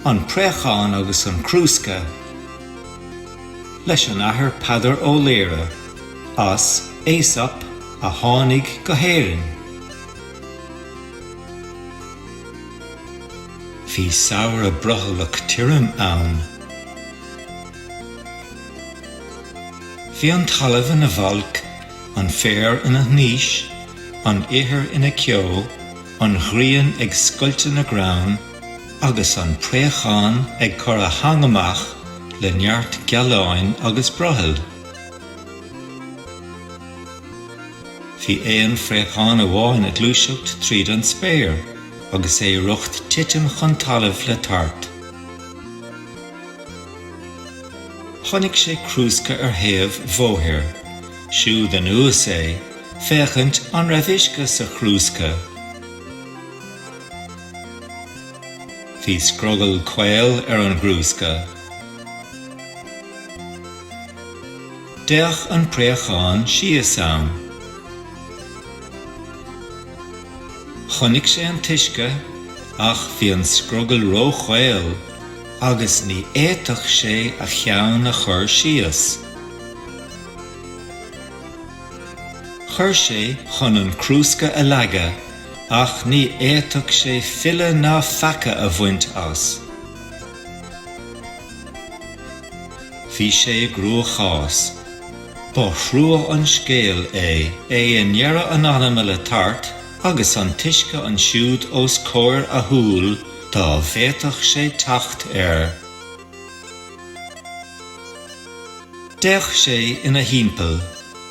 an Préachán agus an Crúsca, leis an athair Padar ó Léire, as Aesop a tháinig go héireann. Bhí saoir a brothallach tirim ann. Bhí an talamh ina bhalc, an féar ina níos, an ithear ina ceol, an ghrian ag scoilte na grán, agus an Préachán ag cur a hang amach le neart gealáin agus brothall. Bhí éon Préachán amháin a glúiseacht tríd an spéir, agus é rucht titim chun talamh le tart. Chonaic sé Crúsca ar thaobh mhóthair, siúd an uas é, féachant an raibh uisce sa Crúsca. Bhí scrogal caol ar an Crúsca. Deach an Préachán sias am. Chonaic sé an tuisce, ach bhí an scrogal ró caol, agus ní éitach sé a cheann a chur sias. Chur sé chun an Crúsca a leagadh, ach ní éitach sé fille ná fecha a bhaint as. Bhí sé ag ruachás. Ba thrua an Scéal é an nearra an anama le tart, agus an tuisce an siúd os cóir a thúil dá bhéadach sé tacht air. Deach sé ina thimpeall,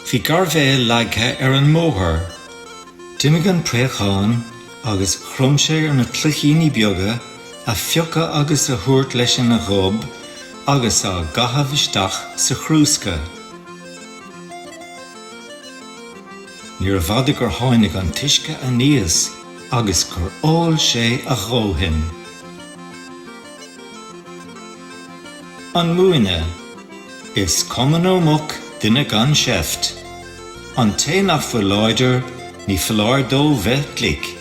bhí garbhé leagadh ar an móthar. D'imigh an Préachán agus chrum sé ar na tluchíní beaga a phiocha agus a thuairt leis an ghob agus a gcaitheamh isteach sa Crúsca. Níor bhada gur tháinig an tuisce a níos agus gur óil sé a ghdóthain. An muine is cumann ó muc duine gan seaft. An té nach bfuil láidir ní filleár dó bheith glic.